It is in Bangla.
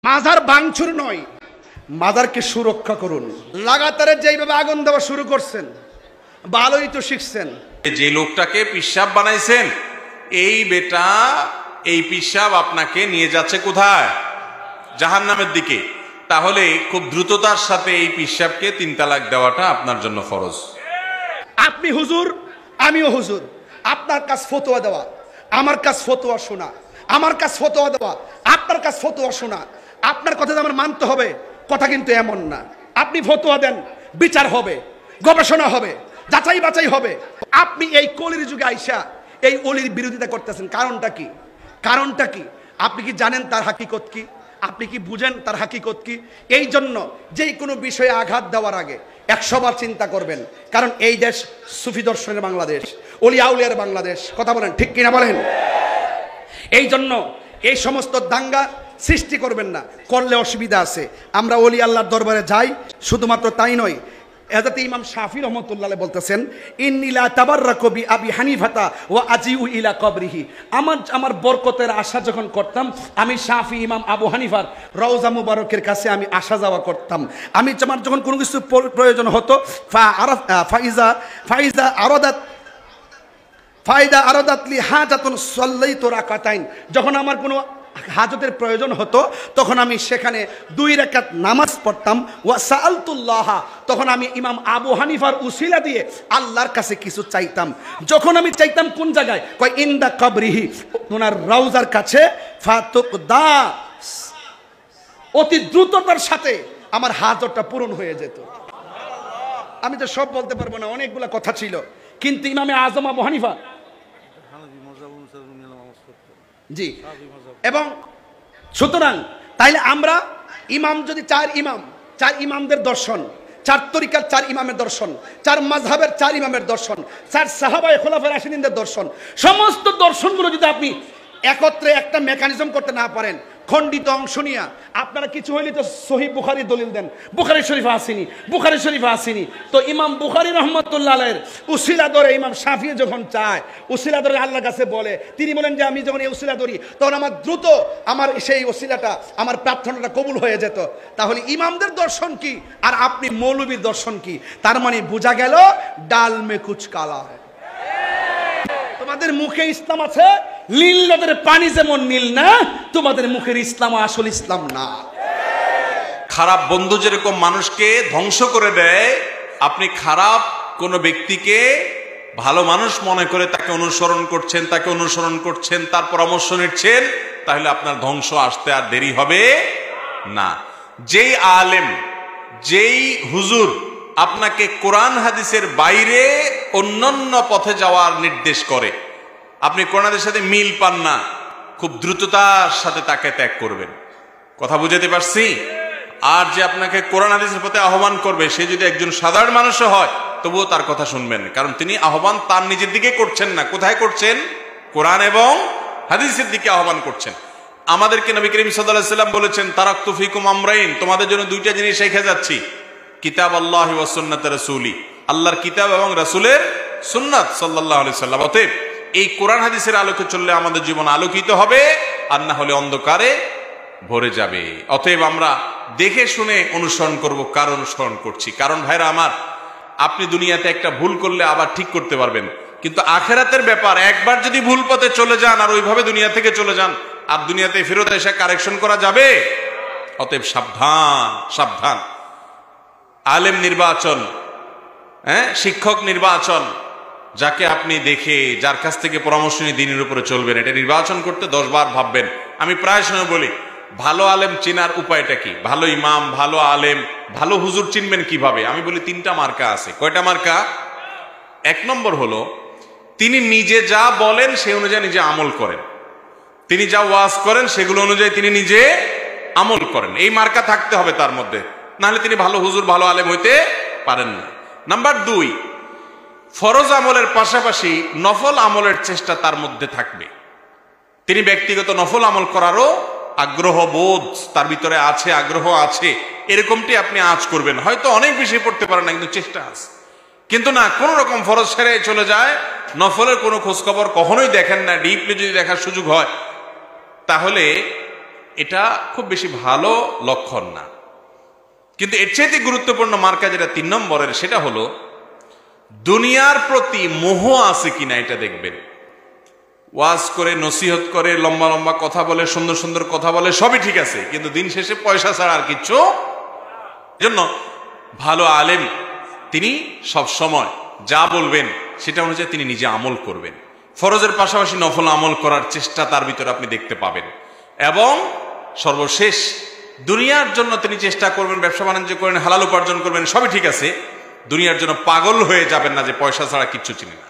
মাজার ভাঙচুর নয়, মাজারকে সুরক্ষা করুন। লাগাতারে যেইভাবে আগুন দেওয়া শুরু করছেন, ভালোই তো শিখছেন। যে লোকটাকে পিশাব বানাইছেন, এই বেটা এই পিশাব আপনাকে নিয়ে যাচ্ছে কোথায়? জাহান্নামের দিকে। তাহলে খুব দ্রুততার সাথে এই পিশাবকে 3 তালাক দেওয়াটা আপনার জন্য ফরজ। আপনি হুজুর, আমিও হুজুর। আপনার কাছে ফতোয়া দেওয়া, আমার কাছে ফতোয়া শোনা, আমার কাছে ফতোয়া দেওয়া, আপনার কাছে ফতোয়া শোনা। আপনার কথা যে আমার মানতে হবে কথা কিন্তু এমন না। আপনি ফতোয়া দেন, বিচার হবে, গবেষণা হবে, যাচাই বাছাই হবে। আপনি এই কলির যুগে আইসা এই অলির বিরোধিতা করতেছেন, কারণটা কি? কারণটা কি? আপনি কি জানেন তার হাকিকত কি? আপনি কি বুঝেন তার হাকিকত কি? এই জন্য যেই কোনো বিষয়ে আঘাত দেওয়ার আগে 100 বার চিন্তা করবেন, কারণ এই দেশ সুফি দর্শনের বাংলাদেশ, অলি আউলিয়ার বাংলাদেশ। কথা বলেন, ঠিক কিনা বলেন? এই জন্য এই সমস্ত দাঙ্গা সৃষ্টি করবেন না, করলে অসুবিধা আছে। আমরা অলি আল্লাহর দরবারে যাই, শুধুমাত্র তাই নয়। হযরত ইমাম শাফি রহমাতুল্লাহ বলতেছেন, ইন্নী লা তাবাররাকু বি আবি হানিফাতা ওয়া আজিউ ইলা কবরিহি। আমার বরকতের আশা যখন করতাম, আমি শাফি ইমাম আবু হানিফার রওজা মুবারকের কাছে আমি আসা যাওয়া করতাম। আমি আমার যখন কোনো কিছু প্রয়োজন হতো, ফাইদা আরাদাত লি হাজাতুন সাল্লাইতু রাকাতাইন, যখন আমার কোনো হাজতের প্রয়োজন হতো তখন আমি সেখানে 2 রাকাত নামাজ পড়তাম। ওয়া সাআলতুল্লাহ, তখন আমি ইমাম আবু হানিফার উসিলা দিয়ে আল্লাহর কাছে কিছু চাইতাম। যখন আমি চাইতাম কোন জায়গায়? কয় ইনদা কবরিহি, ওনার রওজার কাছে। ফাতুকদা, অতি দ্রুততার সাথে আমার হাজতটা পূরণ হয়ে যেত। আমি তো সব বলতে পারবো না, অনেকগুলো কথা ছিল, কিন্তু ইমামে আজম আবু হানিফা জি। এবং সুতরাং তাইলে আমরা ইমাম যদি 4 ইমামদের দর্শন, 4 তরিকার 4 ইমামের দর্শন, 4 মাযহাবের 4 ইমামের দর্শন, 4 সাহাবায়ে খোলাফায়ে রাশিদিনদের দর্শন, সমস্ত দর্শনগুলো যদি আপনি একত্রে একটা মেকানিজম করতে না পারেন, খণ্ডিত অংশ নিয়ে আপনারা কিছু হইলে তো সহিহ বুখারী দলিল দেন, বুখারী শরীফে আসেনি, বুখারী শরীফে আসেনি। তো ইমাম বুখারী রহমাতুল্লাহ আলাইহির উসিলা ধরে ইমাম শাফিঈ যখন চায়, উসিলা ধরে আল্লাহর কাছে বলে, তিনি বলেন যে আমি যখন এই উসিলা ধরি তখন আমার দ্রুত আমার সেই উসিলাটা, আমার প্রার্থনাটা কবুল হয়ে যেত। তাহলে ইমামদের দর্শন কি আর আপনি মৌলবীর দর্শন কি? তার মানে বোঝা গেল ডাল মে কুচ কালা। তোমাদের মুখে ইসলাম আছে, নীল নদের পানি যেমন নীল না, তোমাদের মুখের ইসলাম আসল ইসলাম না। খারাপ বন্ধু যেরকম মানুষকে ধ্বংস করে দেয়, আপনি খারাপ কোন ব্যক্তিকে ভালো মানুষ মনে করে তাকে অনুসরণ করছেন, তার পরামর্শ নিচ্ছেন, তাহলে আপনার ধ্বংস আসতে আর দেরি হবে না। যেই আলেম, যেই হুজুর আপনাকে কোরআন হাদিসের বাইরে অন্যান্য পথে যাওয়ার নির্দেশ করে, আপনি কোরআন হাদিসের সাথে মিল পান না, খুব দ্রুততার সাথে তাকে ত্যাগ করবেন। কথা বুঝাতে পারছি? আর যে আপনাকে কোরআন হাদিসের পথে আহ্বান করবে, সে যদি একজন সাধারণ মানুষও হয় তবুও তার কথা শুনবেন, কারণ তিনি আহ্বান তার নিজের দিকে করছেন না। কোথায় করছেন? কোরআন এবং হাদিসের দিকে আহ্বান করছেন। আমাদেরকে নবী করিম সাল্লাল্লাহু আলাইহি ওয়াসাল্লাম বলেছেন, তারাকতু ফিকুম আমরাইন, তোমাদের জন্য 2টা জিনিস রেখে যাচ্ছি, কিতাব আল্লাহি ওয়া সুন্নাত রাসূলি, আল্লাহর কিতাব এবং রাসূলের সুন্নাত সাল্লাল্লাহু আলাইহি ওয়াসাল্লাম। অতএব এই কোরআন হাদিসের আলোকে চললে আমাদের জীবন আলোকিত হবে, আর না হলে অন্ধকারে ভরে যাবে। অতএব আমরা দেখে শুনে অনুসরণ করব, কার অনুসরণ করছি। কারণ ভাইরা আমার, আপনি দুনিয়াতে একটা ভুল করলে আবার ঠিক করতে পারবেন, কিন্তু আখেরাতের ব্যাপার, একবার যদি ভুল পথে চলে যান আর ওইভাবে দুনিয়া থেকে চলে যান, আর দুনিয়াতে ফেরত এসে কারেকশন করা যাবে? অতএব সাবধান, সাবধান। আলেম নির্বাচন, শিক্ষক নির্বাচন, যাকে আপনি দেখে, যার কাছ থেকে পরামর্শ নিয়ে দিনের উপরে চলবেন, এটা নির্বাচন করতে 10 বার ভাববেন। আমি প্রায় সময় বলি, ভালো আলেম চেনার উপায়টা কি? ভালো ইমাম, ভালো আলেম, ভালো হুজুর চিনবেন কিভাবে? আমি বলি 3টা মার্কা আছে। কয়টা মার্কা? 1 নম্বর হলো, তিনি নিজে যা বলেন সে অনুযায়ী নিজে আমল করেন, তিনি যা ওয়াজ করেন সেগুলো অনুযায়ী তিনি নিজে আমল করেন। এই মার্কা থাকতে হবে তার মধ্যে, নাহলে তিনি ভালো হুজুর, ভালো আলেম হইতে পারেন না। নাম্বার 2, ফরজ আমলের পাশাপাশি নফল আমলের চেষ্টা তার মধ্যে থাকবে। তিনি ব্যক্তিগত নফল আমল করারও আগ্রহ বোধ তার ভিতরে আছে, আগ্রহ আছে, এরকমটি আপনি আজ করবেন। হয়তো অনেক বেশি পড়তে পারেন না, কিন্তু চেষ্টা আছে। কিন্তু না, কোন রকম ফরজ ছেড়ে চলে যায়, নফলের কোনো খোঁজ খবর কখনোই দেখেন না। ডিপলি যদি দেখার সুযোগ হয়, তাহলে এটা খুব বেশি ভালো লক্ষণ না। কিন্তু এর চাইতে গুরুত্বপূর্ণ মার্কা যেটা 3 নম্বরের, সেটা হলো দুনিয়ার প্রতি মোহ আছে কিনা এটা দেখবেন। ওয়াজ করে, নসিহত করে, লম্বা লম্বা কথা বলে, সুন্দর সুন্দর কথা বলে, সবই ঠিক আছে, কিন্তু দিন শেষে পয়সা ছাড়া আর কিচ্ছু। জন্য ভালো আলেম তিনি সব সময় যা বলবেন সেটা অনুযায়ী তিনি নিজে আমল করবেন। ফরজের পাশাপাশি নফল আমল করার চেষ্টা তার ভিতরে আপনি দেখতে পাবেন। এবং সর্বশেষ দুনিয়ার জন্য তিনি চেষ্টা করবেন, ব্যবসা বাণিজ্য করেন, হালাল উপার্জন করবেন, সবই ঠিক আছে, দুনিয়ার জন্য পাগল হয়ে যাবেন না যে পয়সা ছাড়া কিচ্ছু চিনি না।